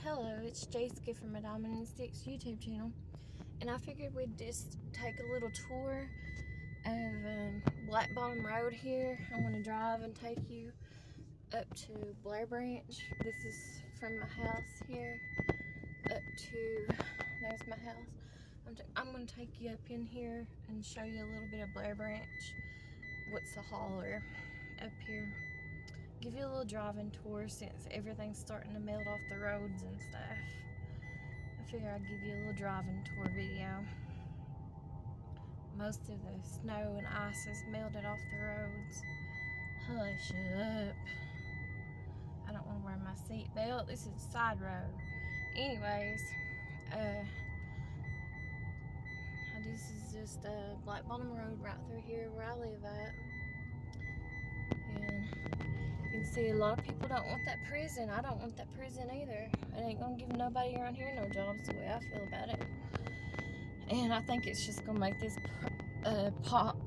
Hello, it's Jessica from my Diamond and Sticks YouTube channel, and I figured we'd just take a little tour of Black Bottom Road here. I want to drive and take you up to Blair Branch. This is from my house here up to, there's my house. I'm going to take you up in here and show you a little bit of Blair Branch. What's the holler up here? Give you a little driving tour since everything's starting to melt off the roads and stuff. I figure I'd give you a little driving tour video. Most of the snow and ice has melted off the roads. Hush up. I don't want to wear my seatbelt. This is a side road. Anyways, this is just Black Bottom Road right through here where I live at. And you can see a lot of people don't want that prison. I don't want that prison either. It ain't gonna give nobody around here no jobs, the way I feel about it. And I think it's just gonna make this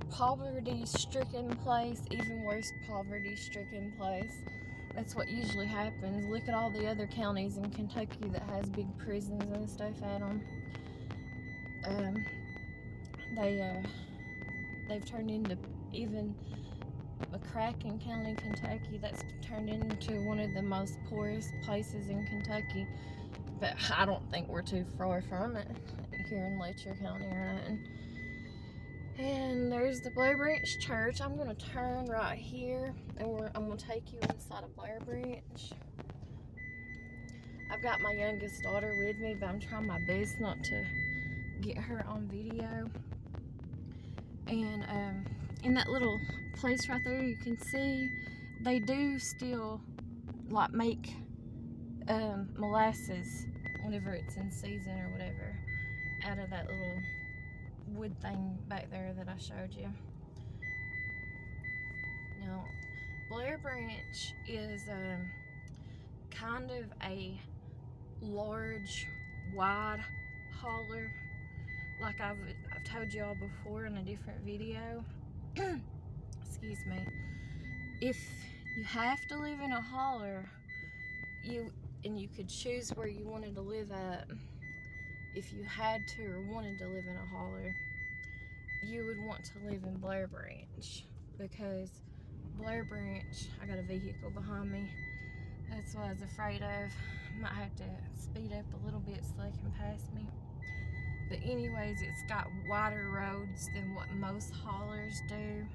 poverty-stricken place even worse poverty-stricken place. That's what usually happens. Look at all the other counties in Kentucky that has big prisons and stuff at them. They've turned into, even McCracken County, Kentucky, that's turned into one of the most poorest places in Kentucky. But I don't think we're too far from it here in Letcher County or nothing. And there's the Blair Branch Church. I'm going to turn right here and I'm going to take you inside of Blair Branch. I've got my youngest daughter with me, but I'm trying my best not to get her on video. And in that little place right there, you can see they do still like make molasses whenever it's in season or whatever out of that little wood thing back there that I showed you. Now, Blair Branch is kind of a large, wide holler, like I've told you all before in a different video. Excuse me. If you have to live in a holler, you could choose where you wanted to live at. If you had to or wanted to live in a holler, you would want to live in Blair Branch, because Blair Branch, I got a vehicle behind me. That's what I was afraid of. Might have to speed up a little bit so they can pass me. But anyways, it's got wider roads than what most hollers do.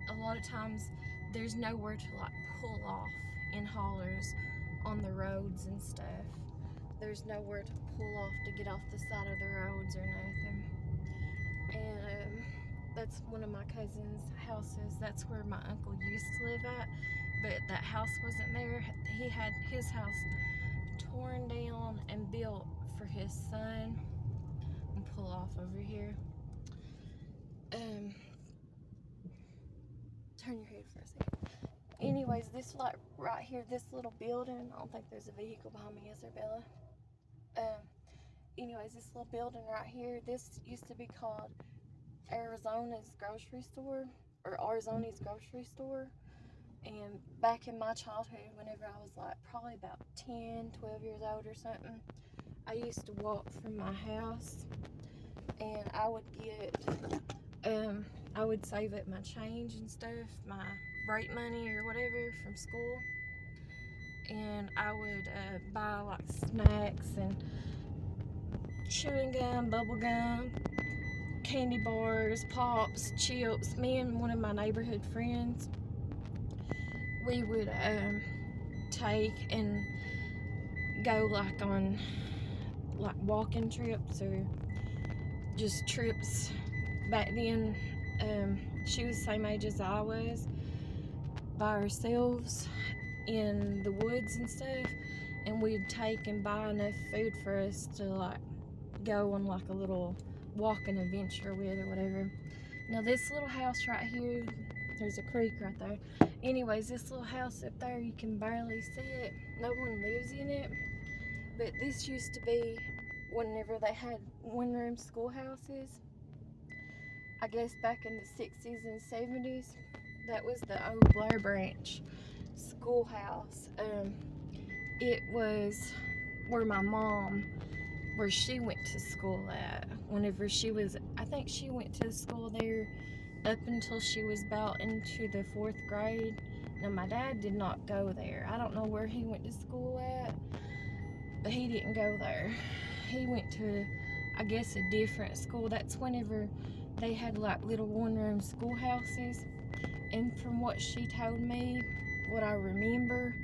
A lot of times there's nowhere to like pull off in hollers on the roads and stuff. There's nowhere to pull off to get off the side of the roads or nothing. And that's one of my cousin's houses. That's where my uncle used to live at, but that house wasn't there. He had his house torn down and built for his son. I'll pull off over here. Turn your head for a second. Anyways, this like right here, this little building, I don't think there's a vehicle behind me, is there, Bella? Anyways, this little building right here, this used to be called Arizona's grocery store, or Arizona's grocery store. And back in my childhood, whenever I was like probably about 10, 12 years old or something, I used to walk from my house and I would get, I would save up my change and stuff, my break money or whatever from school. And I would buy like snacks and chewing gum, bubble gum, candy bars, pops, chips. Me and one of my neighborhood friends, we would take and go like on like walking trips or just trips. Back then, she was the same age as I was, by ourselves in the woods and stuff, and we'd take and buy enough food for us to like go on like a little walking adventure with or whatever. Now this little house right here, there's a creek right there. Anyways, this little house up there, you can barely see it. No one lives in it. But this used to be whenever they had one-room schoolhouses. I guess back in the 60s and 70s. That was the old Blair Branch schoolhouse. it was where my mom, where she went to school at. Whenever she was, I think she went to school there up until she was about into the 4th grade. Now, my dad did not go there. I don't know where he went to school at, but he didn't go there. He went to, I guess, a different school. That's whenever they had like little one-room schoolhouses. And from what she told me, what I remember,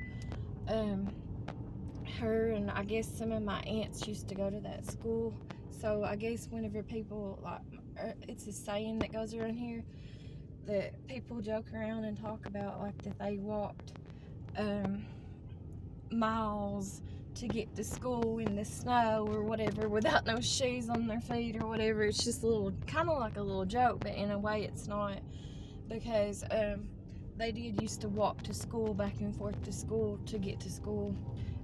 her and I guess some of my aunts used to go to that school. So I guess whenever people, like, it's a saying that goes around here that people joke around and talk about, like, that they walked miles to get to school in the snow or whatever without no shoes on their feet or whatever. It's just a little, kind of like a little joke, but in a way it's not, because they did used to walk to school, back and forth to school, to get to school.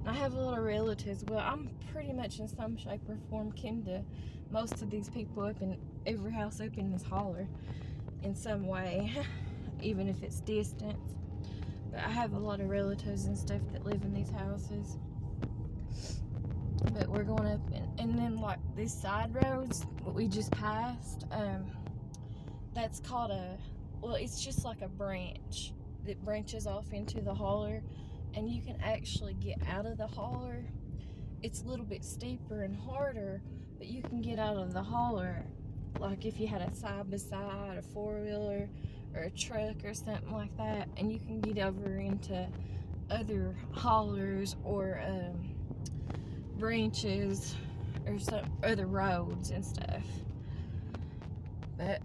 And I have a lot of relatives. Well, I'm pretty much in some shape or form kin to most of these people up in every house up in this holler in some way, even if it's distant. But I have a lot of relatives and stuff that live in these houses. But we're going up, and then like these side roads, what we just passed, that's called well, it's just like a branch that branches off into the holler, and you can actually get out of the holler. It's a little bit steeper and harder, but you can get out of the holler, like if you had a side-by-side, a four-wheeler, or a truck or something like that, and you can get over into other hollers or branches or some other roads and stuff. But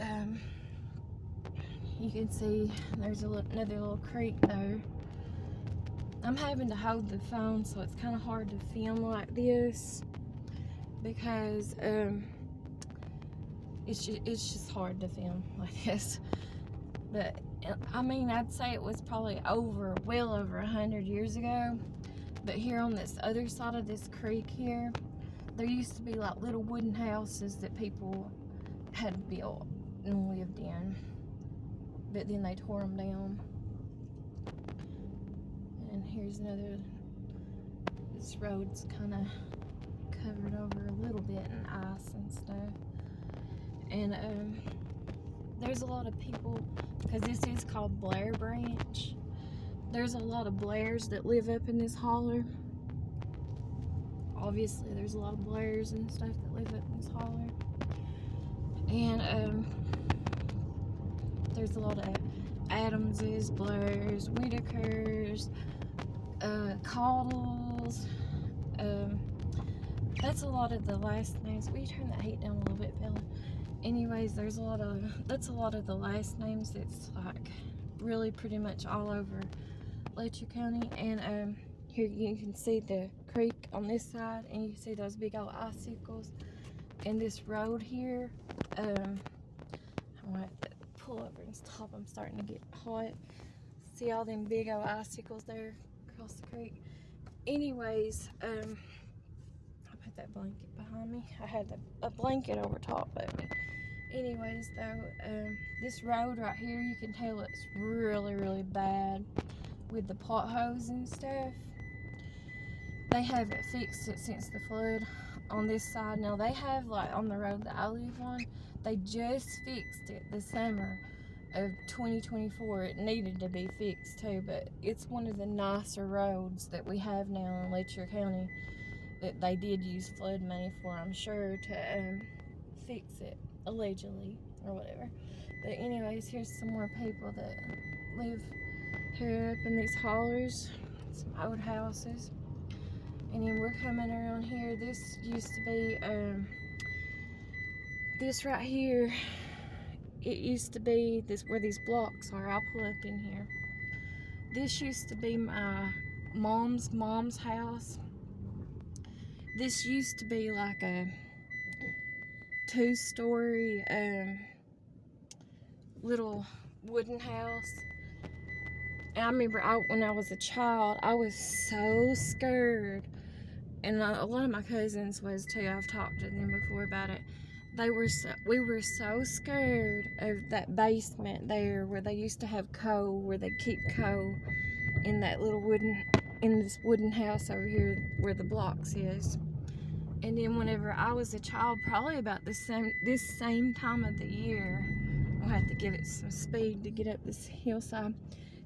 you can see there's another little creek there. I'm having to hold the phone, so it's kind of hard to film like this because it's just hard to film like this. But I mean, I'd say it was probably well over 100 years ago. But here on this other side of this creek here, there used to be like little wooden houses that people had built and lived in, but then they tore them down. And here's another. This road's kind of covered over a little bit in ice and stuff. And there's a lot of people, because this is called Blair Branch. There's a lot of Blairs that live up in this holler. Obviously, there's a lot of Blairs and stuff that live up in this holler. And there's a lot of Adamses, Blairs, Whitakers, Caudles. That's a lot of the last names. Will you turn that heat down a little bit, Bella? Anyways, that's a lot of the last names that's like really pretty much all over Letcher County. And here you can see the creek on this side, and you can see those big old icicles. And this road here, I'm gonna have to pull over and stop. I'm starting to get hot. See all them big old icicles there across the creek. Anyways, I'll put that blanket behind me. I had a blanket over top of me. Anyways, though, this road right here, you can tell it's really, really bad with the potholes and stuff. They haven't fixed it since the flood on this side. Now, they have, like, on the road that I live on, they just fixed it this summer of 2024. It needed to be fixed, too, but it's one of the nicer roads that we have now in Letcher County that they did use flood money for, I'm sure, to fix it, allegedly, or whatever. But anyways, here's some more people that live here up in these hollers, some old houses. And then we're coming around here. This used to be, this right here, it used to be this where these blocks are. I'll pull up in here. This used to be my mom's house. This used to be like a 2-story little wooden house. And I remember when I was a child, I was so scared. And a lot of my cousins was too. I've talked to them before about it. We were so scared of that basement there where they used to have coal, where they keep coal in that little wooden in this wooden house over here where the blocks is. And then whenever I was a child, probably about this same time of the year, I'll have to give it some speed to get up this hillside.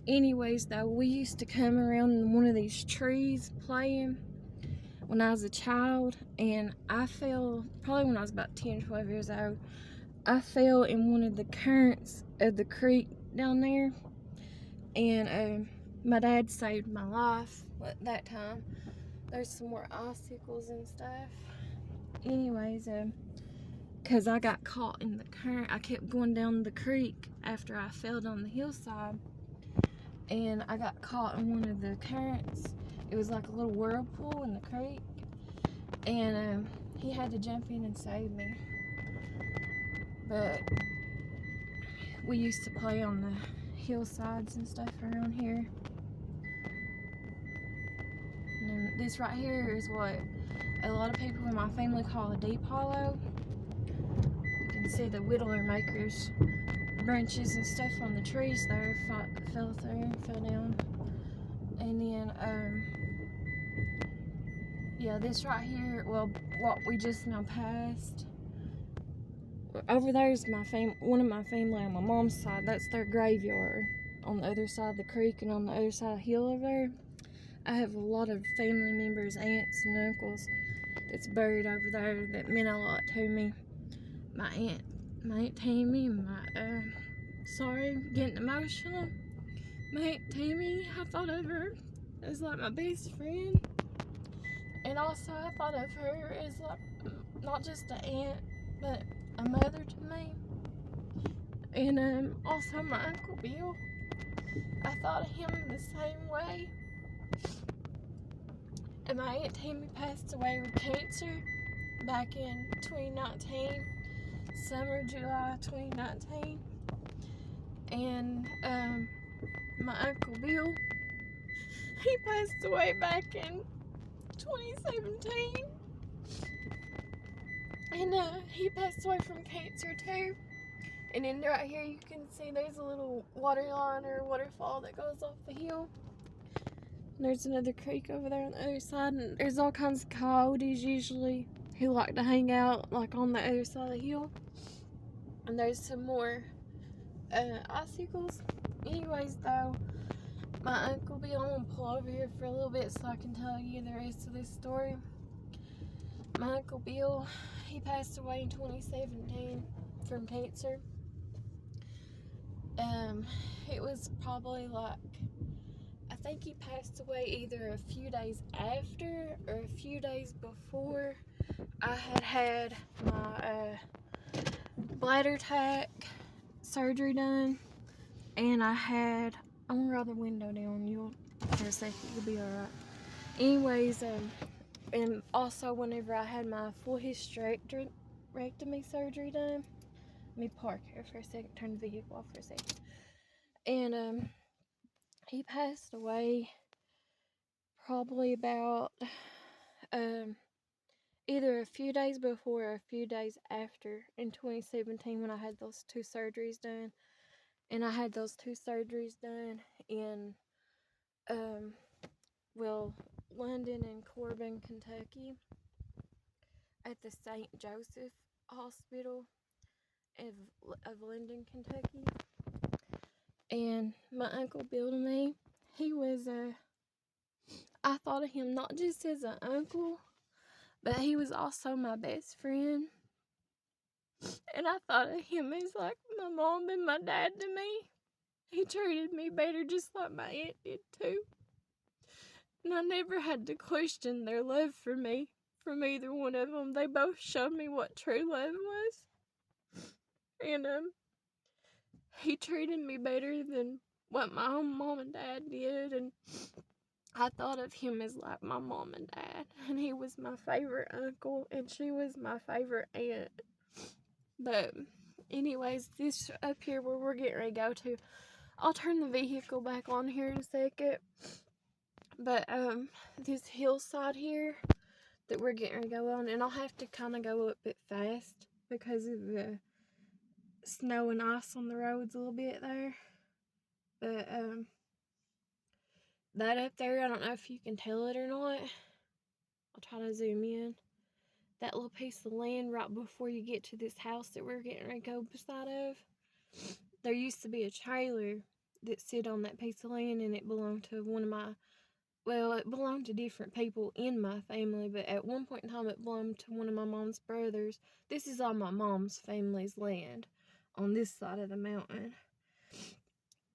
Anyways, though, we used to come around one of these trees playing when I was a child, and I fell, probably when I was about 10 or 12 years old, I fell in one of the currents of the creek down there, and my dad saved my life at that time. There's some more icicles and stuff. Anyways, because I got caught in the current, I kept going down the creek after I fell down the hillside, and I got caught in one of the currents. It was like a little whirlpool in the creek, and he had to jump in and save me. But we used to play on the hillsides and stuff around here. And then this right here is what a lot of people in my family call a deep hollow. You can see the whittler makers branches and stuff on the trees there fell down. And then yeah, this right here, well, what we just now passed over there is one of my family on my mom's side. That's their graveyard on the other side of the creek, and on the other side of the hill over there, I have a lot of family members, aunts and uncles that's buried over there that meant a lot to me. My aunt Tammy, sorry, I'm getting emotional. My aunt Tammy, I thought of her as like my best friend, and also I thought of her as like not just an aunt, but a mother to me. And also my Uncle Bill, I thought of him the same way. And my Aunt Tammy passed away with cancer back in 2019, summer, July 2019. And my Uncle Bill, he passed away back in 2017. And he passed away from cancer too. And then right here you can see there's a little water line or waterfall that goes off the hill. And there's another creek over there on the other side, and there's all kinds of coyotes usually who like to hang out like on the other side of the hill. And there's some more icicles. Anyways, though, my Uncle Bill, I'm gonna pull over here for a little bit so I can tell you the rest of this story. My Uncle Bill, he passed away in 2017 from cancer. It was probably like, I think he passed away either a few days after or a few days before I had my bladder tack surgery done, and I'm gonna roll the window down. For a second, you'll be alright. Anyways, and also whenever I had my full hysterectomy surgery done, let me park here for a second, turn the vehicle off for a second. And he passed away probably about either a few days before or a few days after in 2017 when I had those two surgeries done. And I had those two surgeries done in London and Corbin, Kentucky at the St. Joseph Hospital of London, Kentucky. And my Uncle Bill to me, he was I thought of him not just as an uncle, but he was also my best friend. And I thought of him as like my mom and my dad to me. He treated me better just like my aunt did too. And I never had to question their love for me from either one of them. They both showed me what true love was. And he treated me better than what my own mom and dad did. And I thought of him as like my mom and dad. And he was my favorite uncle, and she was my favorite aunt. But anyways, this up here where we're getting ready to go to, I'll turn the vehicle back on here in a second. But this hillside here that we're getting ready to go on, and I'll have to kind of go up it fast because of the snow and ice on the roads a little bit there. But that up there, I don't know if you can tell it or not. I'll try to zoom in. That little piece of land right before you get to this house that we're getting ready to go beside of, there used to be a trailer that sit on that piece of land, and it belonged to one of my, well, it belonged to different people in my family, but at one point in time it belonged to one of my mom's brothers. This is on my mom's family's land on this side of the mountain.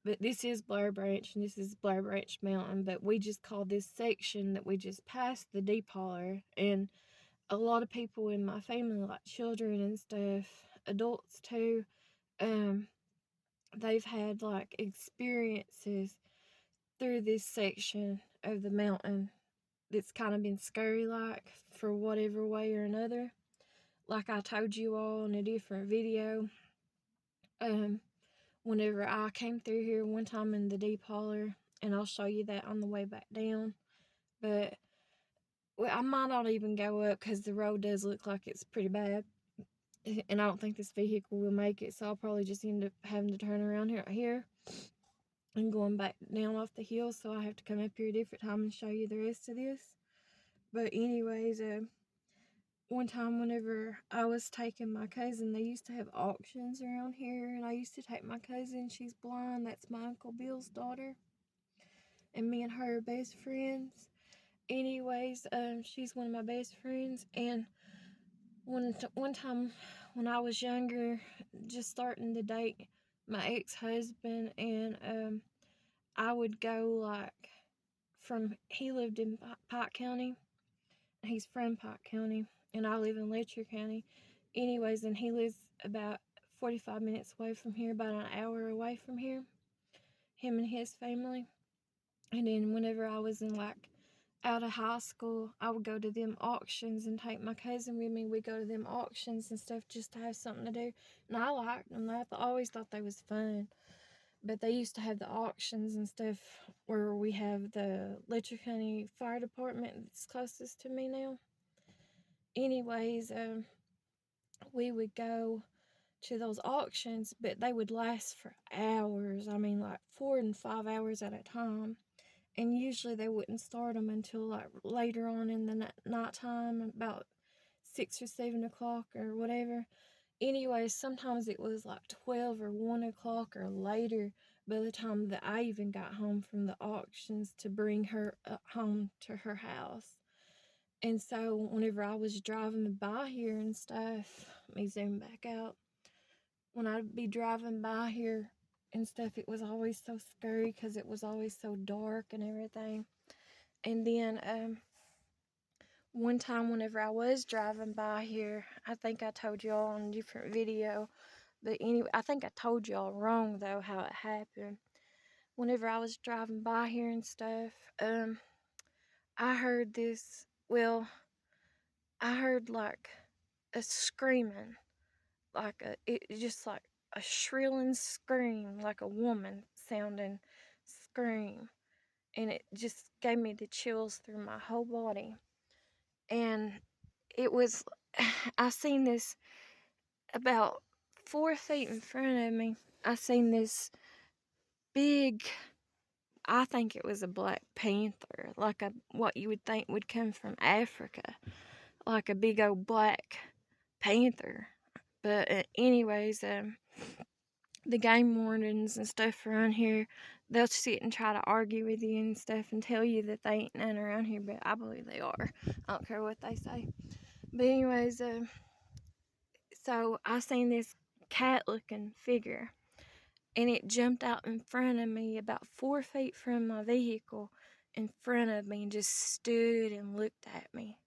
But this is Blair Branch, and this is Blair Branch Mountain, but we just call this section that we just passed the deep holler. And a lot of people in my family, like children and stuff, adults too, they've had like experiences through this section of the mountain that's kind of been scary, like, for whatever way or another. Like I told you all in a different video, whenever I came through here one time in the deep holler, and I'll show you that on the way back down. But well, I might not even go up because the road does look like it's pretty bad, and I don't think this vehicle will make it, so I'll probably just end up having to turn around here and going back down off the hill, so I have to come up here a different time and show you the rest of this. But anyways, one time whenever I was taking my cousin, they used to have auctions around here, and I used to take my cousin. She's blind. That's my Uncle Bill's daughter, and me and her are best friends. Anyways, she's one of my best friends, and one time when I was younger, just starting to date my ex-husband, and I would go like he lived in Pike County. He's from Pike County, and I live in Letcher County. Anyways, and he lives about 45 minutes away from here, about an hour away from here, him and his family. And then whenever I was in like out of high school, I would go to them auctions and take my cousin with me. We'd go to them auctions and stuff just to have something to do. And I liked them. I always thought they was fun. But they used to have the auctions and stuff where we have the Letcher County Fire Department that's closest to me now. Anyways, we would go to those auctions, but they would last for hours. I mean, like 4 and 5 hours at a time. And usually they wouldn't start them until like later on in the nighttime, about 6 or 7 o'clock or whatever. Anyway, sometimes it was like 12 or 1 o'clock or later by the time that I even got home from the auctions to bring her home to her house. And so whenever I was driving by here and stuff, let me zoom back out. When I'd be driving by here and stuff, it was always so scary because it was always so dark and everything. And then one time whenever I was driving by here, I think I told y'all on a different video, but anyway, I think I told y'all wrong though how it happened. Whenever I was driving by here and stuff, I heard this, well, I heard like a screaming, like it just like a shrilling scream, like a woman sounding scream, and it just gave me the chills through my whole body. And it was, I seen this about 4 feet in front of me. I seen this big, I think it was a black panther, like what you would think would come from Africa, like a big old black panther. But anyways, the game wardens and stuff around here, they'll sit and try to argue with you and stuff and tell you that they ain't none around here, but I believe they are. I don't care what they say. But anyways, so I seen this cat-looking figure, and it jumped out in front of me about 4 feet from my vehicle in front of me and just stood and looked at me.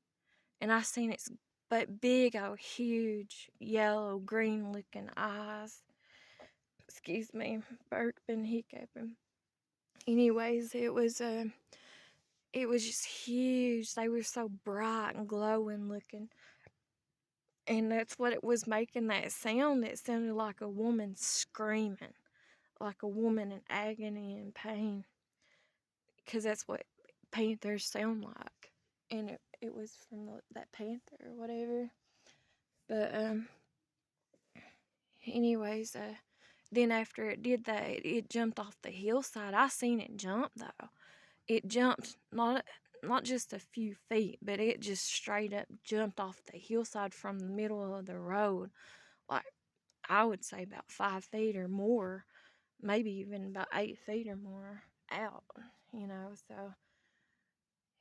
And I seen its but big old huge yellow green looking eyes. Excuse me, burping, hiccuping. Anyways, it was just huge. They were so bright and glowing looking. And that's what it was making that sound. It sounded like a woman screaming, like a woman in agony and pain. Because that's what panthers sound like. And it was from that panther or whatever. But, anyways, then after it did that, it jumped off the hillside. I seen it jump, though. it jumped not just a few feet, but it just straight up jumped off the hillside from the middle of the road. Like, I would say about 5 feet or more, maybe even about 8 feet or more out, so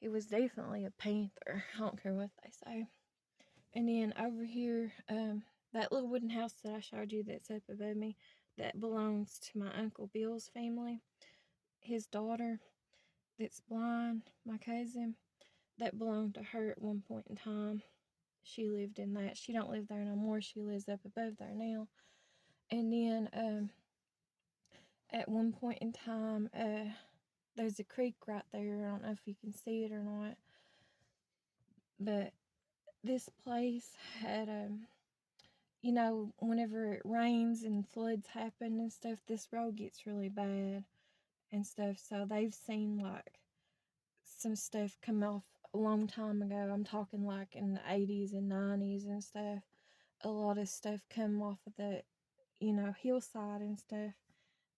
it was definitely a panther. I don't care what they say. And then over here, that little wooden house that I showed you that's up above me, that belongs to my Uncle Bill's family. His daughter that's blind, my cousin, that belonged to her at one point in time. She lived in that. She don't live there no more. She lives up above there now. And then at one point in time, there's a creek right there. I don't know if you can see it or not, but this place had whenever it rains and floods happen and stuff, this road gets really bad and stuff. So they've seen like some stuff come off a long time ago. I'm talking like in the 80s and 90s and stuff. A lot of stuff come off of the, hillside and stuff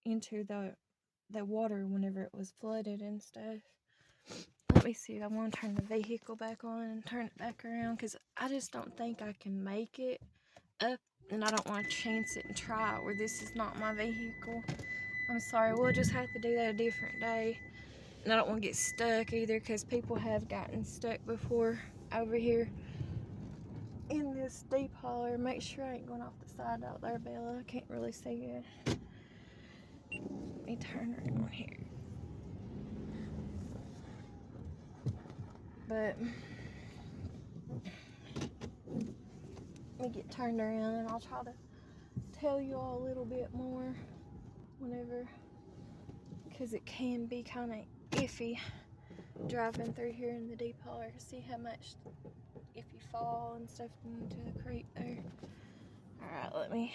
into the water whenever it was flooded and stuff. Let me see. I want to turn the vehicle back on and turn it back around because I just don't think I can make it up, and I don't want to chance it and try it where this is not my vehicle. I'm sorry. We'll just have to do that a different day. And I don't want to get stuck either because people have gotten stuck before over here in this deep holler. Make sure I ain't going off the side out there, Bella. I can't really see good. Let me turn around here. But let me get turned around and I'll try to tell you all a little bit more whenever, because it can be kind of iffy driving through here in the deep holler. See how much if you fall and stuff into the creek there. Alright,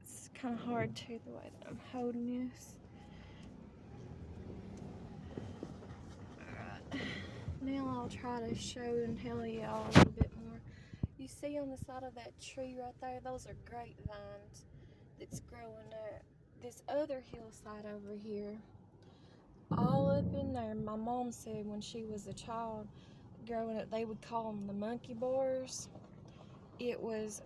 it's kind of hard too the way that I'm holding this. Alright, now I'll try to show and tell y'all a little bit more. You see on the side of that tree right there, those are grapevines that's growing up. This other hillside over here, all up in there, my mom said when she was a child growing up, they would call them the monkey bars. It was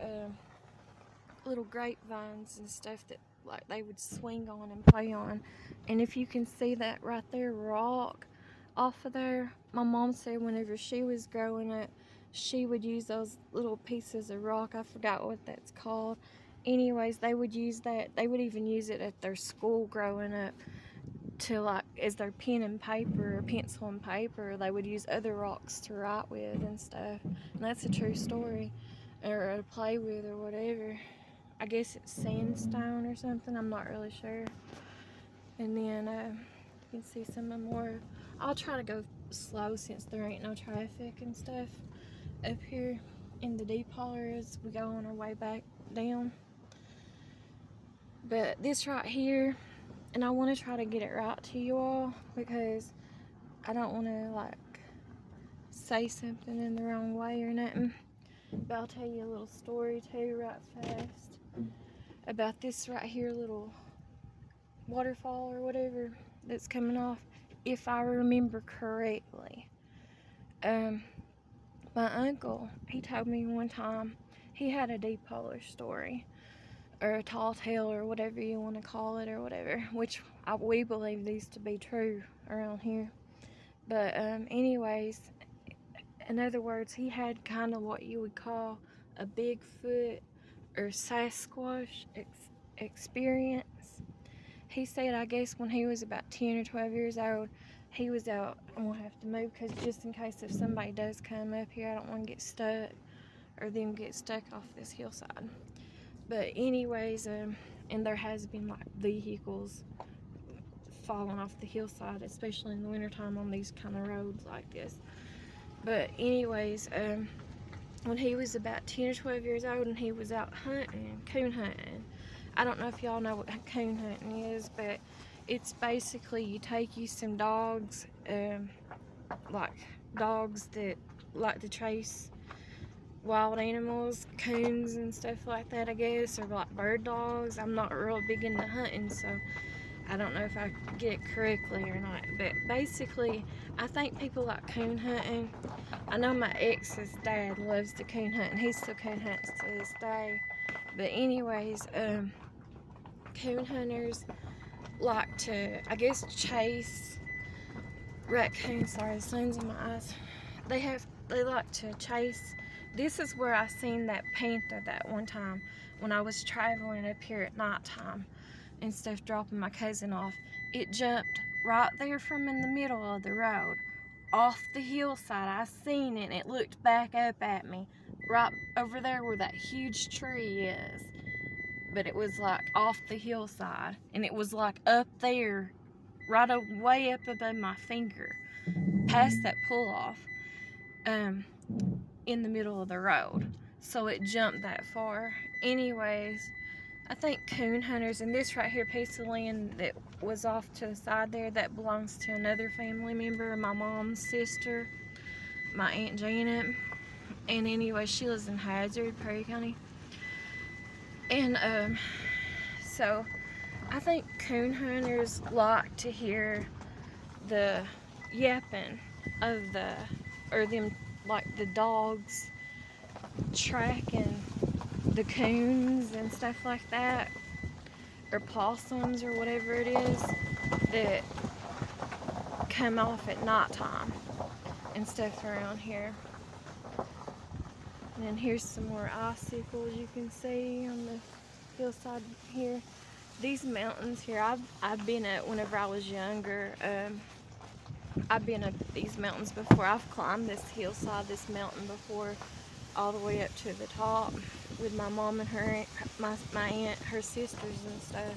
little grapevines and stuff that like they would swing on and play on. And if you can see that right there rock off of there, my mom said whenever she was growing up, she would use those little pieces of rock. I forgot what that's called. Anyways, they would use that. They would even use it at their school growing up to like as their pen and paper or pencil and paper. They would use other rocks to write with and stuff. And that's a true story, or to play with or whatever. I guess it's sandstone or something. I'm not really sure. And then you can see some more. I'll try to go slow since there ain't no traffic and stuff up here in the deep holler as we go on our way back down. But this right here, and I want to try to get it right to you all because I don't want to like say something in the wrong way or nothing. But I'll tell you a little story too right fast about this right here little waterfall or whatever that's coming off, if I remember correctly. My uncle, he told me one time he had a deep holler story, or a tall tale, or whatever you want to call it, or whatever, which we believe these to be true around here. But anyways, in other words, he had kind of what you would call a Bigfoot or Sasquatch experience. He said, I guess when he was about 10 or 12 years old, he was out. I'm going to have to move because just in case if somebody does come up here, I don't want to get stuck or them get stuck off this hillside. But anyways, and there has been like vehicles falling off the hillside, especially in the wintertime on these kind of roads like this. But anyways, when he was about 10 or 12 years old and he was out hunting, coon hunting. I don't know if y'all know what coon hunting is, but it's basically you take you some dogs, like dogs that like to chase wild animals, coons and stuff like that, I guess, or like bird dogs. I'm not real big into hunting, so I don't know if I get it correctly or not, but basically, I think people like coon hunting. I know my ex's dad loves to coon hunt, and he still coon hunts to this day. But anyways, coon hunters like to, I guess, chase raccoons. Sorry, the sun's in my eyes. They like to chase. This is where I seen that panther that one time when I was traveling up here at nighttime and stuff, dropping my cousin off. It jumped right there from in the middle of the road off the hillside. I seen it and it looked back up at me right over there where that huge tree is, but it was like off the hillside, and it was like up there right way up above my finger past that pull off, in the middle of the road. So it jumped that far. Anyways, I think coon hunters, and this right here piece of land that was off to the side there, that belongs to another family member, my mom's sister, my Aunt Janet. And anyway, she lives in Hazard, Perry County. And so I think coon hunters like to hear the yapping of them, like the dogs tracking the coons and stuff like that, or possums or whatever it is that come off at nighttime and stuff around here. And then here's some more icicles you can see on the hillside here. These mountains here, I've been at whenever I was younger. I've been up these mountains before. I've climbed this hillside, this mountain before, all the way up to the top with my mom and my aunt, her sisters and stuff.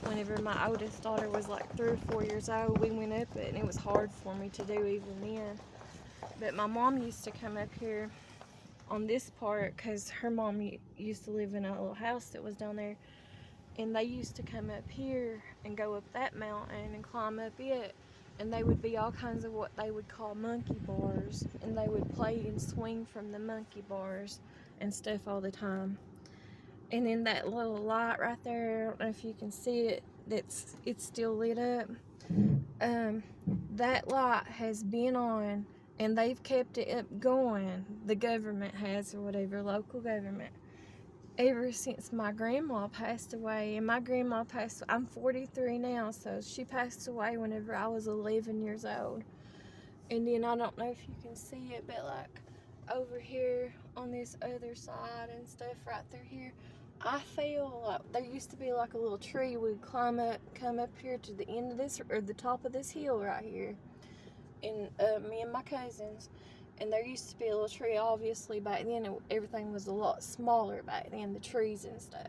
Whenever my oldest daughter was like 3 or 4 years old, we went up it, and it was hard for me to do even then. But my mom used to come up here on this part because her mom used to live in a little house that was down there, and they used to come up here and go up that mountain and climb up it, and they would be all kinds of what they would call monkey bars, and they would play and swing from the monkey bars and stuff all the time. And then that little light right there, I don't know if you can see it, it's still lit up. That light has been on, and they've kept it up going. The government has, or whatever, local government, ever since my grandma passed away. And my grandma passed, I'm 43 now, so she passed away whenever I was 11 years old. And then I don't know if you can see it, but like over here on this other side and stuff right through here, I feel like there used to be like a little tree. We'd come up here to the end of this, or the top of this hill right here, and me and my cousins, and there used to be a little tree. Obviously back then everything was a lot smaller back then, the trees and stuff.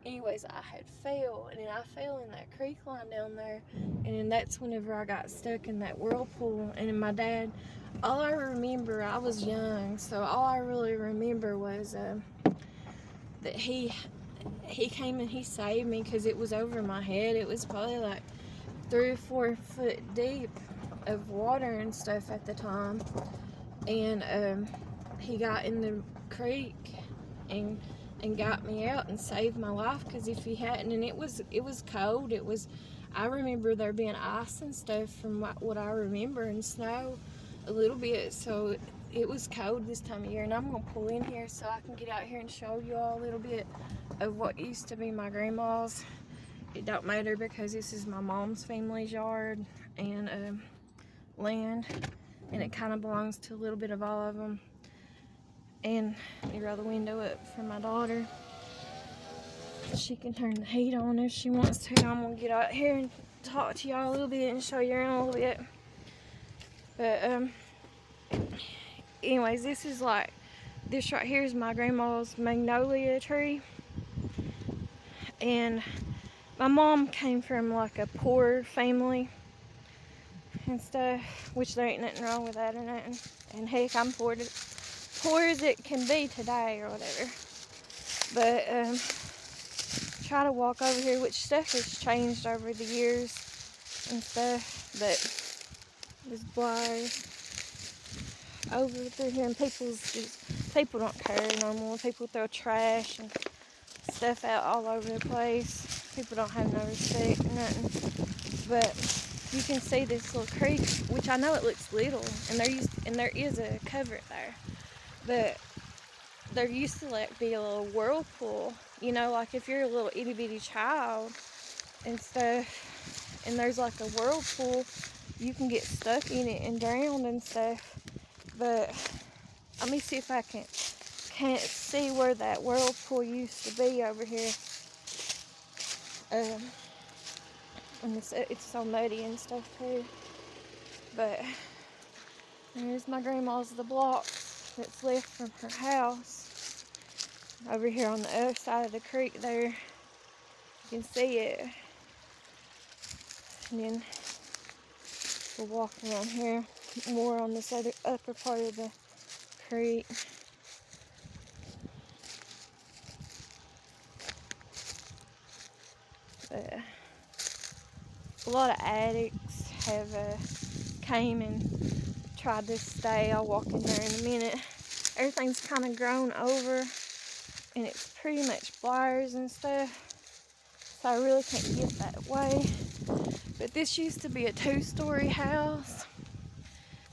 Anyways, I had fell, and then I fell in that creek line down there, and then that's whenever I got stuck in that whirlpool. And then my dad, all I remember, I was young, so all I really remember was that he came and he saved me, because it was over my head. It was probably like 3 or 4 foot deep of water and stuff at the time. And he got in the creek and got me out and saved my life, because if he hadn't, and it was cold. I remember there being ice and stuff from what I remember, and snow a little bit, so it was cold this time of year. And I'm gonna pull in here so I can get out here and show you all a little bit of what used to be my grandma's. It don't matter because this is my mom's family's yard and land, and it kind of belongs to a little bit of all of them. And let me roll the window up for my daughter. She can turn the heat on if she wants to. I'm gonna get out here and talk to y'all a little bit and show you around a little bit. But anyways, this right here is my grandma's magnolia tree. And my mom came from like a poor family and stuff, which there ain't nothing wrong with that or nothing. And heck, I'm poor as it can be today or whatever. But try to walk over here, which stuff has changed over the years and stuff, but this Blair over through here, and people don't care no more. People throw trash and stuff out all over the place. People don't have no respect or nothing. But you can see this little creek, which I know it looks little, and there is a culvert there. But there used to like be a little whirlpool, you know, like if you're a little itty bitty child and stuff, and there's like a whirlpool, you can get stuck in it and drown and stuff. But let me see if I can't see where that whirlpool used to be over here. And it's so muddy and stuff too. But there's my grandma's the blocks that's left from her house over here on the other side of the creek there. You can see it. And then we'll walk around here more on this other upper part of the creek. But a lot of addicts have came and tried to stay. I'll walk in there in a minute. Everything's kind of grown over, and it's pretty much flowers and stuff, so I really can't get that way. But this used to be a 2-story house,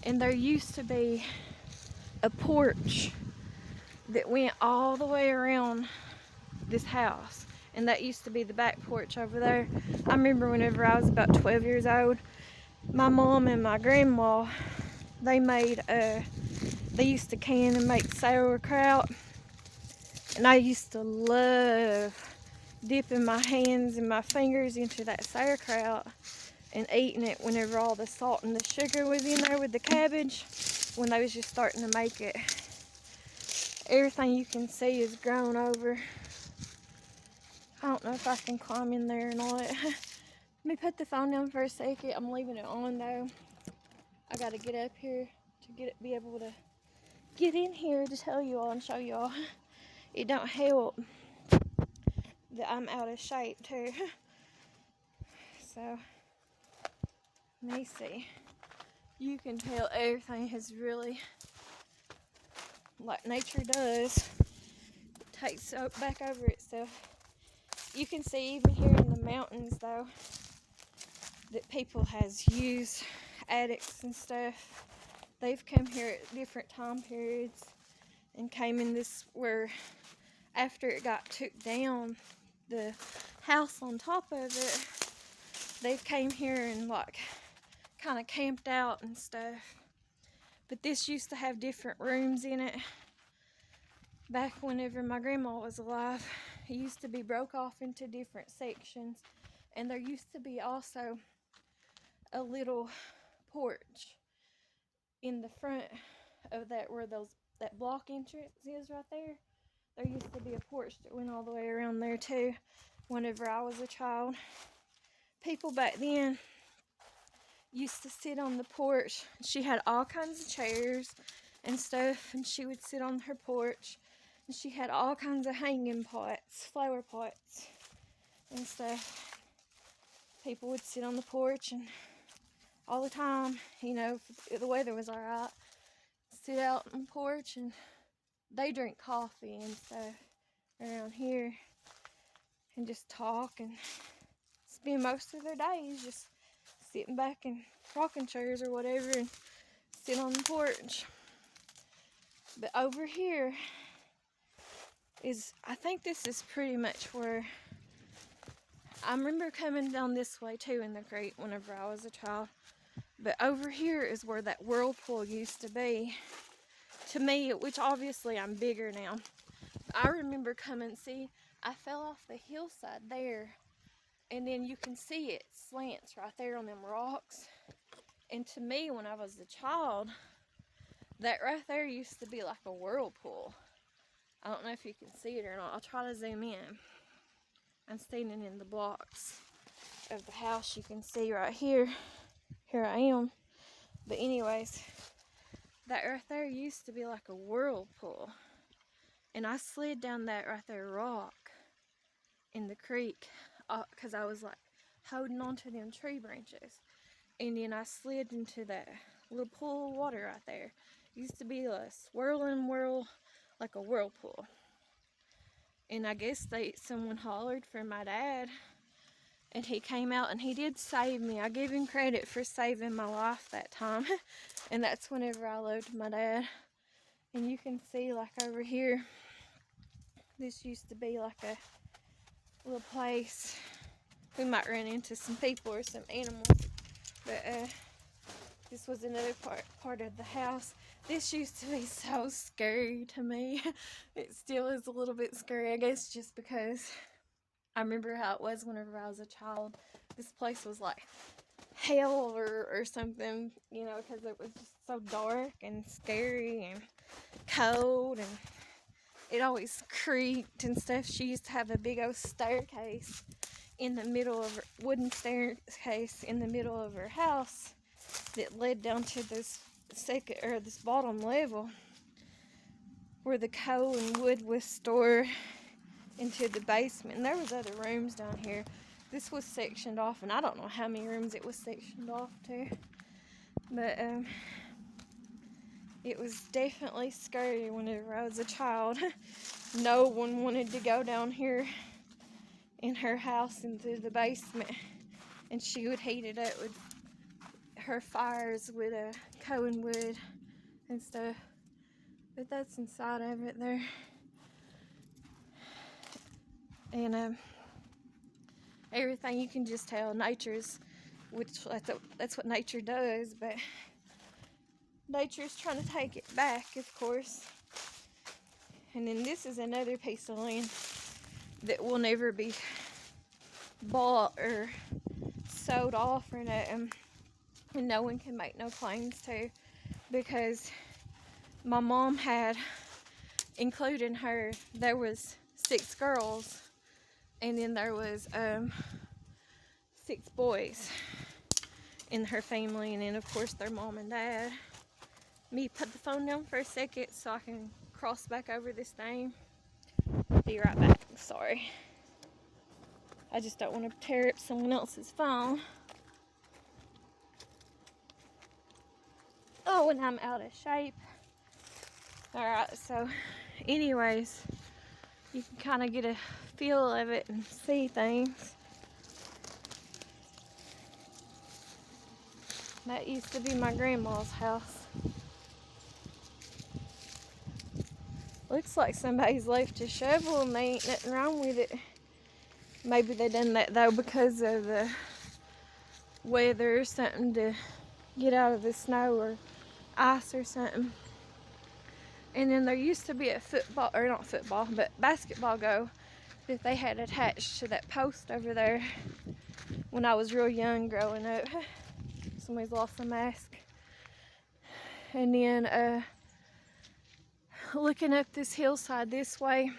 and there used to be a porch that went all the way around this house, and that used to be the back porch over there. I remember whenever I was about 12 years old, my mom and my grandma, they used to can and make sauerkraut, and I used to love dipping my hands and my fingers into that sauerkraut and eating it whenever all the salt and the sugar was in there with the cabbage, when they was just starting to make it. Everything you can see is grown over. I don't know if I can climb in there or not. Let me put the phone down for a second. I'm leaving it on though. I gotta get up here to be able to get in here to tell you all and show you all. It don't help that I'm out of shape too. So, let me see. You can tell everything has really, like nature does, takes back over itself. You can see even here in the mountains though, that people has used, addicts and stuff. They've come here at different time periods and came in this where after it got took down, the house on top of it, they've came here and like kind of camped out and stuff. But this used to have different rooms in it. Back whenever my grandma was alive, it used to be broke off into different sections, and there used to be also a little porch in the front of that where that block entrance is right there. There used to be a porch that went all the way around there too whenever I was a child. People back then used to sit on the porch. She had all kinds of chairs and stuff, and she would sit on her porch, and she had all kinds of hanging pots, flower pots and stuff. People would sit on the porch and all the time, you know, if the weather was alright, sit out on the porch, and they drink coffee and stuff around here and just talk and spend most of their days just sitting back in rocking chairs or whatever and sit on the porch. But over here is, I think this is pretty much where, I remember coming down this way too in the creek whenever I was a child. But over here is where that whirlpool used to be. To me, which obviously I'm bigger now. I remember coming, see, I fell off the hillside there, and then you can see it slants right there on them rocks. And to me, when I was a child, that right there used to be like a whirlpool. I don't know if you can see it or not. I'll try to zoom in. I'm standing in the blocks of the house. You can see right here. Here I am. But anyways, that right there used to be like a whirlpool. And I slid down that right there rock in the creek because I was like holding on to them tree branches. And then I slid into that little pool of water right there. It used to be a swirling whirl, like a whirlpool. And I guess someone hollered for my dad and he came out and he did save me. I give him credit for saving my life that time. And that's whenever I loved my dad. And you can see, like, over here, this used to be like a little place. We might run into some people or some animals, but this was another part of the house. This used to be so scary to me. It still is a little bit scary, I guess, just because I remember how it was whenever I was a child. This place was like hell or something, you know, because it was just so dark and scary and cold, and it always creaked and stuff. She used to have a big old staircase in the middle of her, wooden staircase in the middle of her house that led down to this this bottom level where the coal and wood was stored into the basement. And there was other rooms down here. This was sectioned off, and I don't know how many rooms it was sectioned off to, but it was definitely scary whenever I was a child. No one wanted to go down here in her house into the basement, and she would heat it up with her fires with coal and wood and stuff. But that's inside of it there. And everything, you can just tell nature's, which that's what nature does, but nature's trying to take it back, of course. And then this is another piece of land that will never be bought or sold off or nothing, and no one can make no claims to, because my mom had, including her, there was 6 girls, and then there was 6 boys in her family, and then of course their mom and dad. Me put the phone down for a second so I can cross back over this thing. Be right back. Sorry. I just don't want to tear up someone else's phone. Oh, and I'm out of shape. Alright, so anyways, you can kind of get a feel of it and see things. That used to be my grandma's house. Looks like somebody's left a shovel and there ain't nothing wrong with it. Maybe they done that though because of the weather or something, to get out of the snow or ice or something. And then there used to be a basketball goal that they had attached to that post over there when I was real young growing up. Somebody's lost a mask. And then looking up this hillside this way,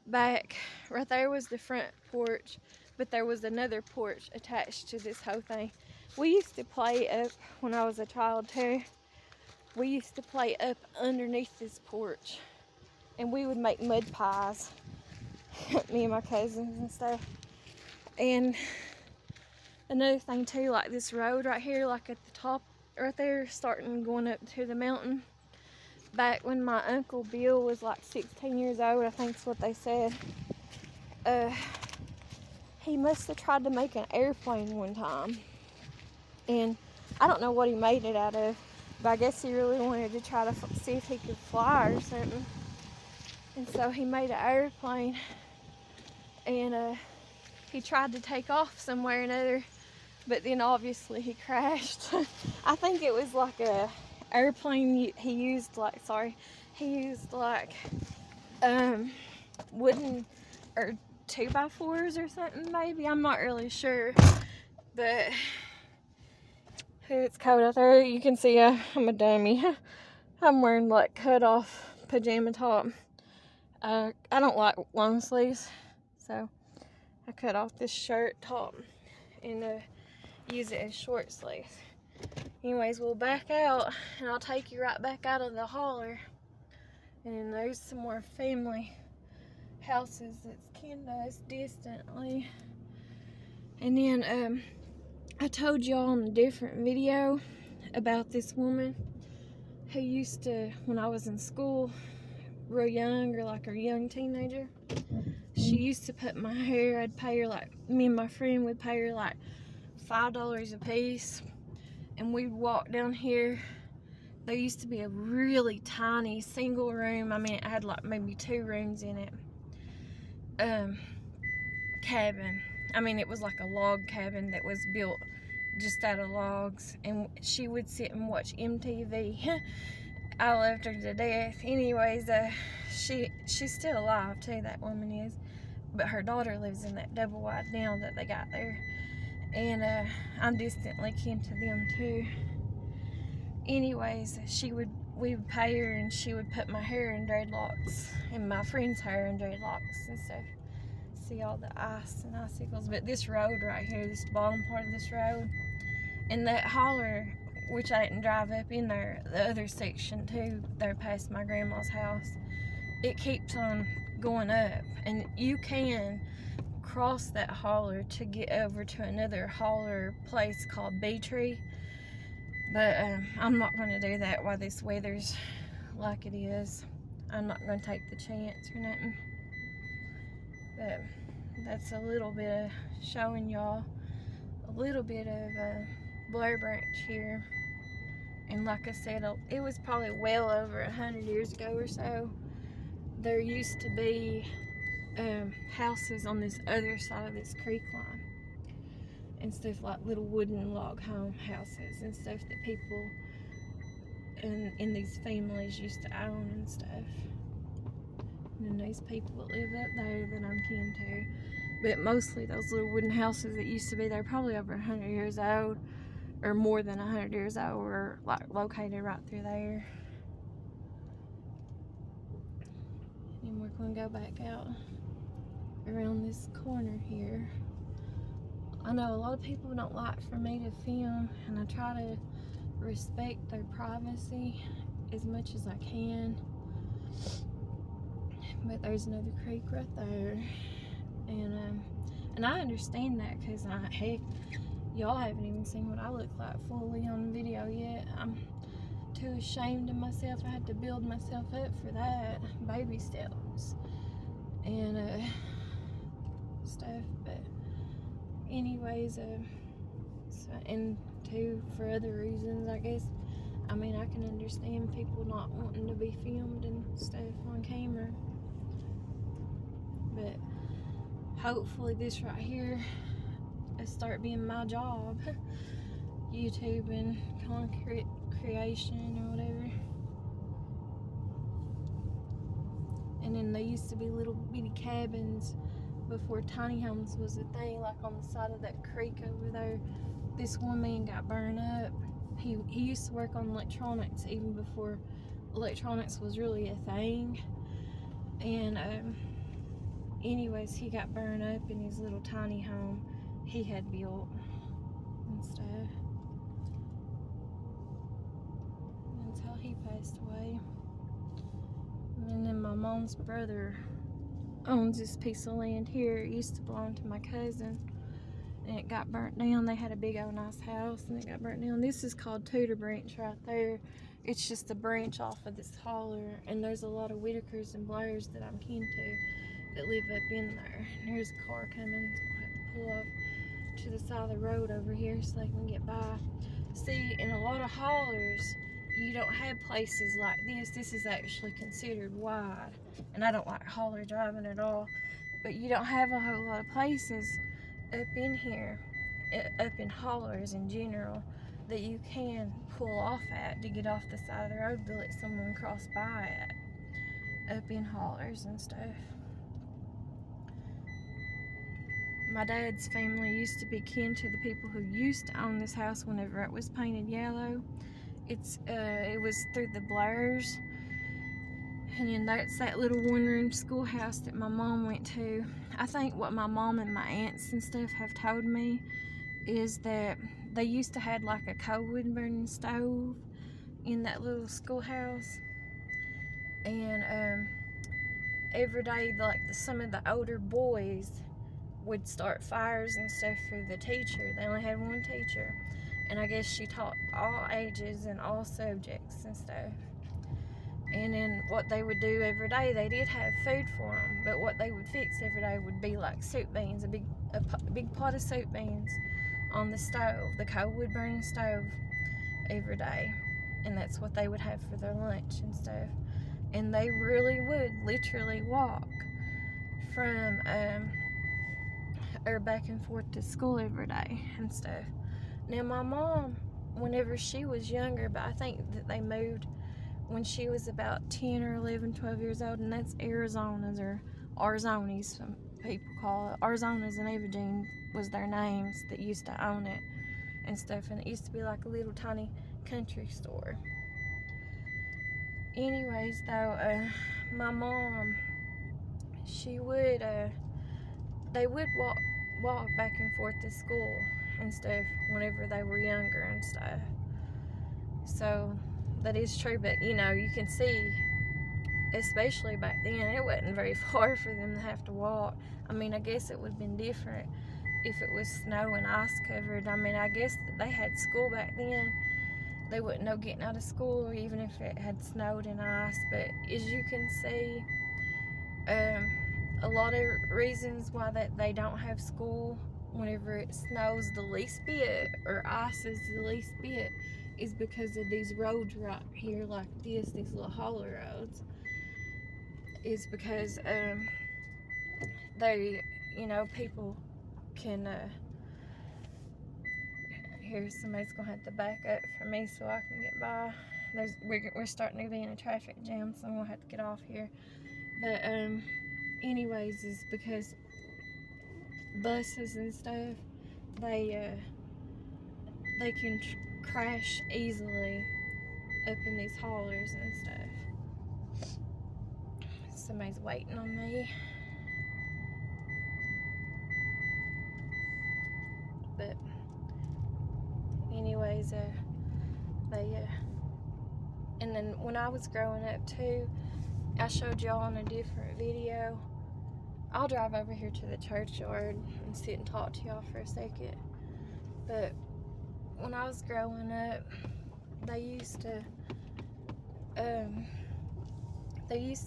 back right there was the front porch, but there was another porch attached to this whole thing. We used to play up, when I was a child too, we used to play up underneath this porch, and we would make mud pies, me and my cousins and stuff. And another thing too, like this road right here, like at the top right there, starting going up to the mountain, back when my Uncle Bill was like 16 years old, I think that's what they said, he must have tried to make an airplane one time, and I don't know what he made it out of, but I guess he really wanted to try to see if he could fly or something. And so he made an airplane, and he tried to take off somewhere or another, but then obviously he crashed. I think it was like a airplane he used like wooden or 2x4s or something, maybe. I'm not really sure, but it's cold out there. You can see I'm a dummy. I'm wearing like cut off pajama top. I don't like long sleeves, so I cut off this shirt top and use it as short sleeves. Anyways, we'll back out and I'll take you right back out of the holler. And then there's some more family houses that's kind of distantly. And then I told y'all in a different video about this woman who used to, when I was in school, real young, or like a young teenager, she used to put my hair, I'd pay her like me and my friend would pay her like $5 a piece, and we'd walk down here. There used to be a really tiny single room. I mean, it had like maybe 2 rooms in it. Cabin. I mean, it was like a log cabin that was built just out of logs, and she would sit and watch MTV. I loved her to death. Anyways, she's still alive too, that woman is. But her daughter lives in that double wide now that they got there. And I'm distantly kin to them too. Anyways, we would pay her, and she would put my hair in dreadlocks and my friend's hair in dreadlocks and stuff. See all the ice and icicles. But this road right here, this bottom part of this road, and that holler, which I didn't drive up in there, the other section too, there past my grandma's house, it keeps on going up, and you can cross that holler to get over to another holler place called Bee Tree. But I'm not going to do that while this weather's like it is. I'm not going to take the chance or nothing. But that's a little bit of showing y'all a little bit of Blair Branch here. And like I said, it was probably well over 100 years ago or so. There used to be houses on this other side of this creek line and stuff, like little wooden log home houses and stuff that people in these families used to own and stuff. And then these people that live up there that I'm kin to. But mostly those little wooden houses that used to be there, probably over 100 years old, or more than 100 years old, were like located right through there. And we're going to go back out around this corner here. I know a lot of people don't like for me to film, and I try to respect their privacy as much as I can. But there's another creek right there, and I understand that, because heck, y'all haven't even seen what I look like fully on video yet. I'm too ashamed of myself. I had to build myself up for that, baby steps and stuff. But anyways, so, and too, for other reasons, I guess. I mean, I can understand people not wanting to be filmed and stuff on camera. But hopefully this right here will start being my job. YouTube and content creation or whatever. And then there used to be little bitty cabins before tiny homes was a thing, like on the side of that creek over there. This one man got burned up. He used to work on electronics even before electronics was really a thing. And anyways, he got burned up in his little tiny home he had built and stuff. That's how he passed away. And then my mom's brother owns this piece of land here. It used to belong to my cousin, and it got burnt down. They had a big old nice house, and it got burnt down. This is called Tudor Branch right there. It's just a branch off of this holler, and there's a lot of Whitakers and Blairs that I'm kin to that live up in there. And here's a car coming, so I'll have to pull off to the side of the road over here so they can get by. See, in a lot of hollers, you don't have places like this. This is actually considered wide, and I don't like holler driving at all, but you don't have a whole lot of places up in here, up in hollers in general, that you can pull off at to get off the side of the road to let someone cross by at, up in hollers and stuff. My dad's family used to be kin to the people who used to own this house whenever it was painted yellow. It was through the Blairs, and then that's that little one-room schoolhouse that my mom went to. I think what my mom and my aunts and stuff have told me is that they used to have like a coal wood burning stove in that little schoolhouse, and every day, like some of the older boys would start fires and stuff for the teacher. They only had one teacher, and I guess she taught all ages and all subjects and stuff. And then what they would do every day, they did have food for them, but what they would fix every day would be like soup beans, a big pot of soup beans on the stove, the coal wood burning stove, every day. And that's what they would have for their lunch and stuff. And they really would literally walk from or back and forth to school every day and stuff. Now my mom, whenever she was younger, but I think that they moved when she was about 10 or 11, 12 years old, and that's Arizona's or Arzonis, some people call it. Arzona's and Evagene was their names that used to own it and stuff, and it used to be like a little tiny country store. Anyways, though, my mom, she would, they would walk back and forth to school and stuff whenever they were younger and stuff. So that is true, but you know, you can see, especially back then, it wasn't very far for them to have to walk. I mean, I guess it would have been different if it was snow and ice covered. I mean, I guess that they had school back then. They wouldn't know getting out of school even if it had snowed and ice. But as you can see, a lot of reasons why that they don't have school whenever it snows the least bit or ices the least bit is because of these roads right here like this, these little holler roads. Is because they, you know, people can here somebody's gonna have to back up for me so I can get by. We're starting to be in a traffic jam, so I'm gonna have to get off here. But anyways, is because buses and stuff, they can crash easily up in these haulers and stuff. Somebody's waiting on me. But anyways, they and then when I was growing up too, I showed y'all in a different video. I'll drive over here to the churchyard and sit and talk to y'all for a second. But when I was growing up, they used to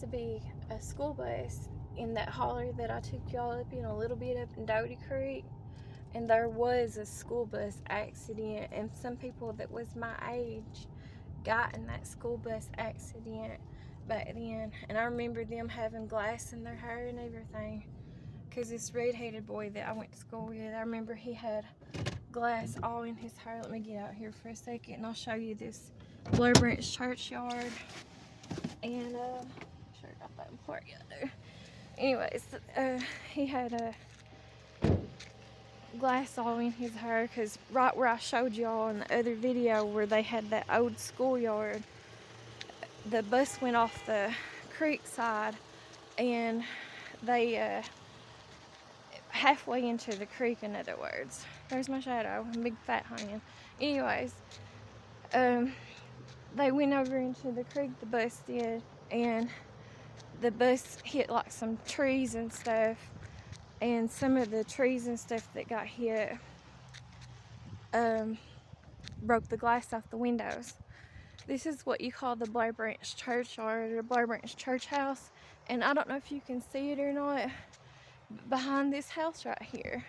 be a school bus in that holler that I took y'all up in a little bit up in Doty Creek. And there was a school bus accident, and some people that was my age got in that school bus accident back then. And I remember them having glass in their hair and everything, because this red-headed boy that I went to school with, I remember he had glass all in his hair. Let me get out here for a second and I'll show you this Blair Branch churchyard. And sure got that part yet there. Anyways, he had a glass all in his hair, because right where I showed y'all in the other video where they had that old schoolyard, the bus went off the creek side, and they halfway into the creek, in other words. There's my shadow, a big fat hanging. Anyways, they went over into the creek, the bus did, and the bus hit like some trees and stuff, and some of the trees and stuff that got hit broke the glass off the windows. This is what you call the Blair Branch churchyard or Blair Branch church house, and I don't know if you can see it or not. Behind this house right here,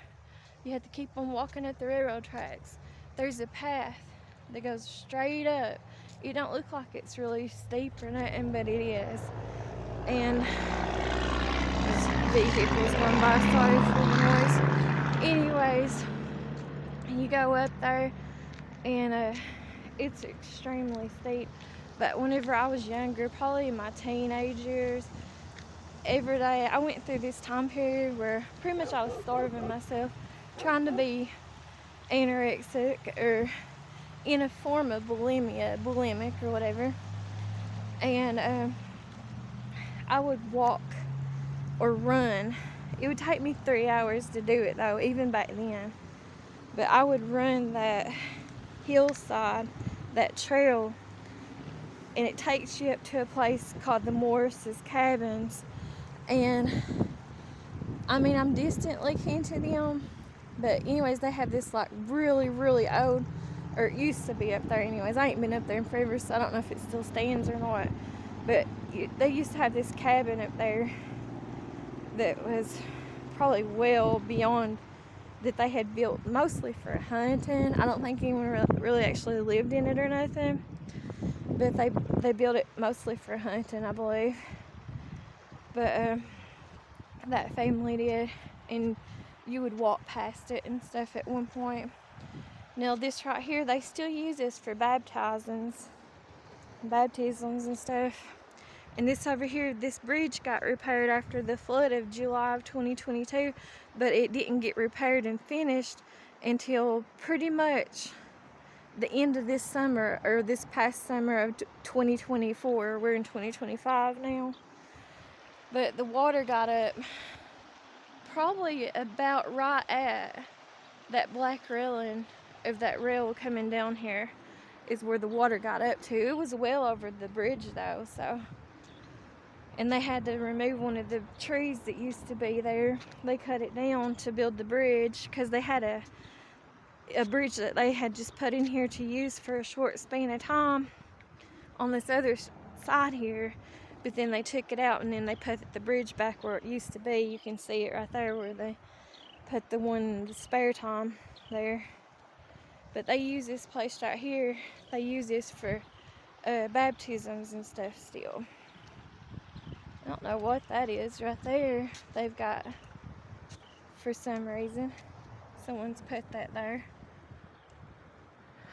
you have to keep on walking up the railroad tracks. There's a path that goes straight up. It don't look like it's really steep or nothing, but it is. And there's vehicles going by, sorry for the noise. Anyways, you go up there, and it's extremely steep. But whenever I was younger, probably in my teenage years, every day I went through this time period where pretty much I was starving myself, trying to be anorexic or in a form of bulimic or whatever. And I would walk or run. It would take me 3 hours to do it though, even back then. But I would run that hillside, that trail, and it takes you up to a place called the Morris's Cabins. And I mean, I'm distantly kin to them, but anyways, they have this like really, really old, or it used to be up there anyways. I ain't been up there in forever, so I don't know if it still stands or not. But they used to have this cabin up there that was probably well beyond that they had built mostly for hunting. I don't think anyone really actually lived in it or nothing, but they built it mostly for hunting, I believe. But that family did, and you would walk past it and stuff at one point. Now this right here, they still use this for baptisms and stuff. And this over here, this bridge got repaired after the flood of July of 2022, but it didn't get repaired and finished until pretty much the end of this summer, or this past summer of 2024. We're in 2025 now. But the water got up probably about right at that black railing of that rail coming down here is where the water got up to. It was well over the bridge though, so. And they had to remove one of the trees that used to be there. They cut it down to build the bridge because they had a bridge that they had just put in here to use for a short span of time on this other side here. But then they took it out and then they put the bridge back where it used to be. You can see it right there where they put the one in the spare time there. But they use this place right here. They use this for baptisms and stuff still. I don't know what that is right there. They've got, for some reason, someone's put that there.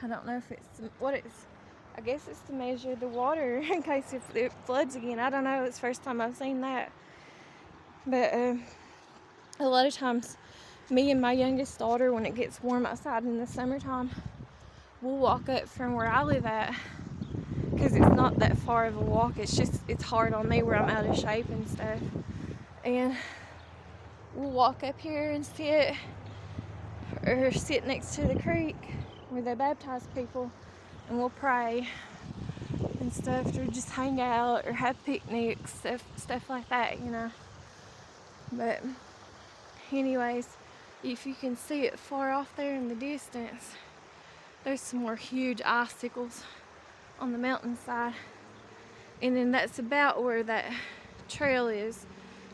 I don't know if it's what it's. I guess it's to measure the water in case if it floods again. I don't know. It's the first time I've seen that. But a lot of times, me and my youngest daughter, when it gets warm outside in the summertime, we'll walk up from where I live at, because it's not that far of a walk. It's hard on me where I'm out of shape and stuff. And we'll walk up here and sit next to the creek where they baptize people, and we'll pray and stuff, or just hang out or have picnics, stuff like that, you know. But anyways, if you can see it far off there in the distance, there's some more huge icicles on the mountainside. And then that's about where that trail is.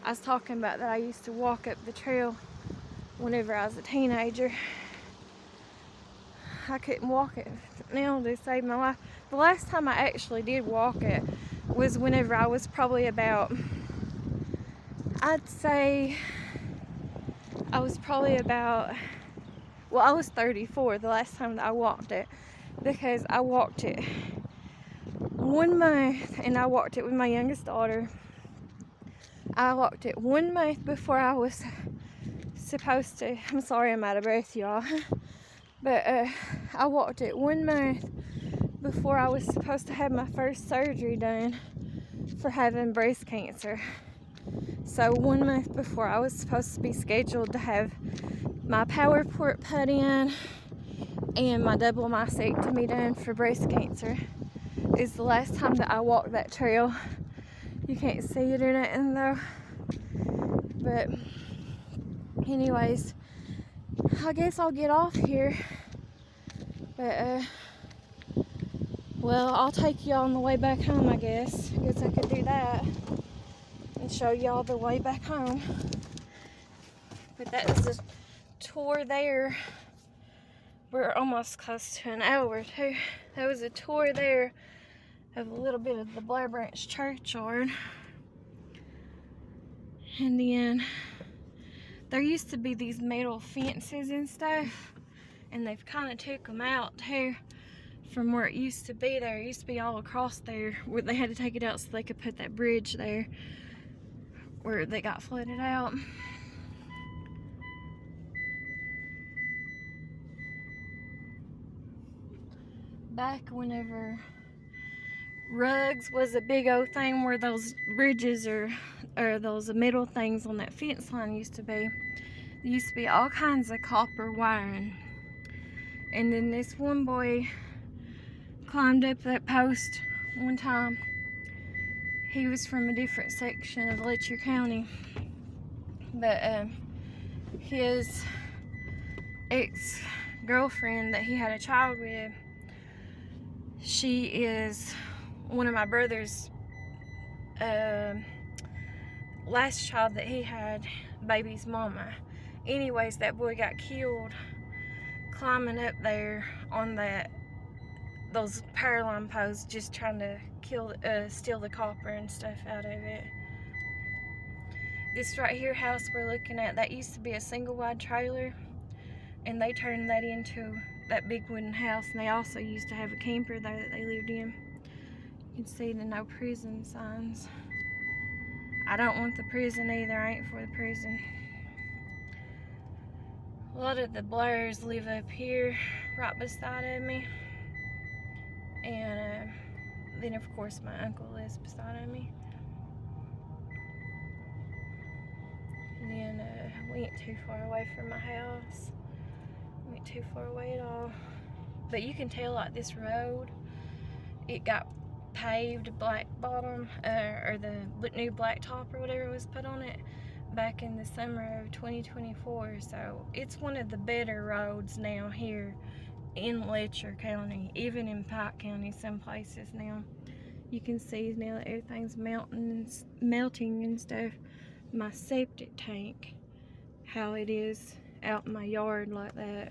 I was talking about that I used to walk up the trail whenever I was a teenager. I couldn't walk it now to save my life. The last time I actually did walk it was whenever I was probably about, I'd say I was probably about, well, I was 34 the last time that I walked it, because I walked it 1 month, and I walked it with my youngest daughter. I walked it 1 month before I was supposed to. I'm sorry I'm out of breath, y'all. But I walked it 1 month before I was supposed to have my first surgery done for having breast cancer. So 1 month before I was supposed to be scheduled to have my power port put in and my double mastectomy done for breast cancer is the last time that I walked that trail. You can't see it or nothing though. But anyways, I guess I'll get off here. But well, I'll take y'all on the way back home, I guess. I guess I could do that and show y'all the way back home. But that is a tour there. We're almost close to an hour too. That was a tour there of a little bit of the Blair Branch churchyard. And then there used to be these metal fences and stuff, and they've kind of took them out too from where it used to be there. It used to be all across there, where they had to take it out so they could put that bridge there where they got flooded out. Back whenever rugs was a big old thing, where those bridges or those metal things on that fence line used to be, there used to be all kinds of copper wiring. And then this one boy climbed up that post one time. He was from a different section of Letcher County, but his ex-girlfriend that he had a child with, she is one of my brother's last child that he had, baby's mama. Anyways, that boy got killed climbing up there on those power line posts, just trying to steal the copper and stuff out of it. This right here house we're looking at, that used to be a single wide trailer, and they turned that into that big wooden house, and they also used to have a camper there that they lived in. You can see the no prison signs. I don't want the prison either. I ain't for the prison. A lot of the Blairs live up here right beside of me, and then of course my uncle lives beside of me. And then we ain't too far away from my house. We ain't too far away at all. But you can tell, like, this road, it got paved black bottom, or the new blacktop or whatever was put on it back in the summer of 2024. So it's one of the better roads now here in Letcher County, even in Pike County some places now. You can see now that everything's melting and stuff. My septic tank, how it is out in my yard like that.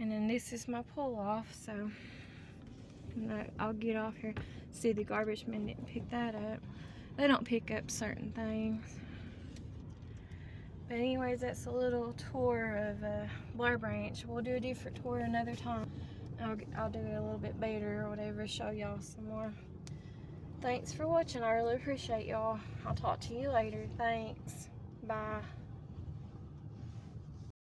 And then this is my pull off, so I'll get off here. See, the garbage men didn't pick that up. They don't pick up certain things. But anyways, that's a little tour of Blair Branch. We'll do a different tour another time. I'll do it a little bit better or whatever, show y'all some more. Thanks for watching. I really appreciate y'all. I'll talk to you later. Thanks. Bye.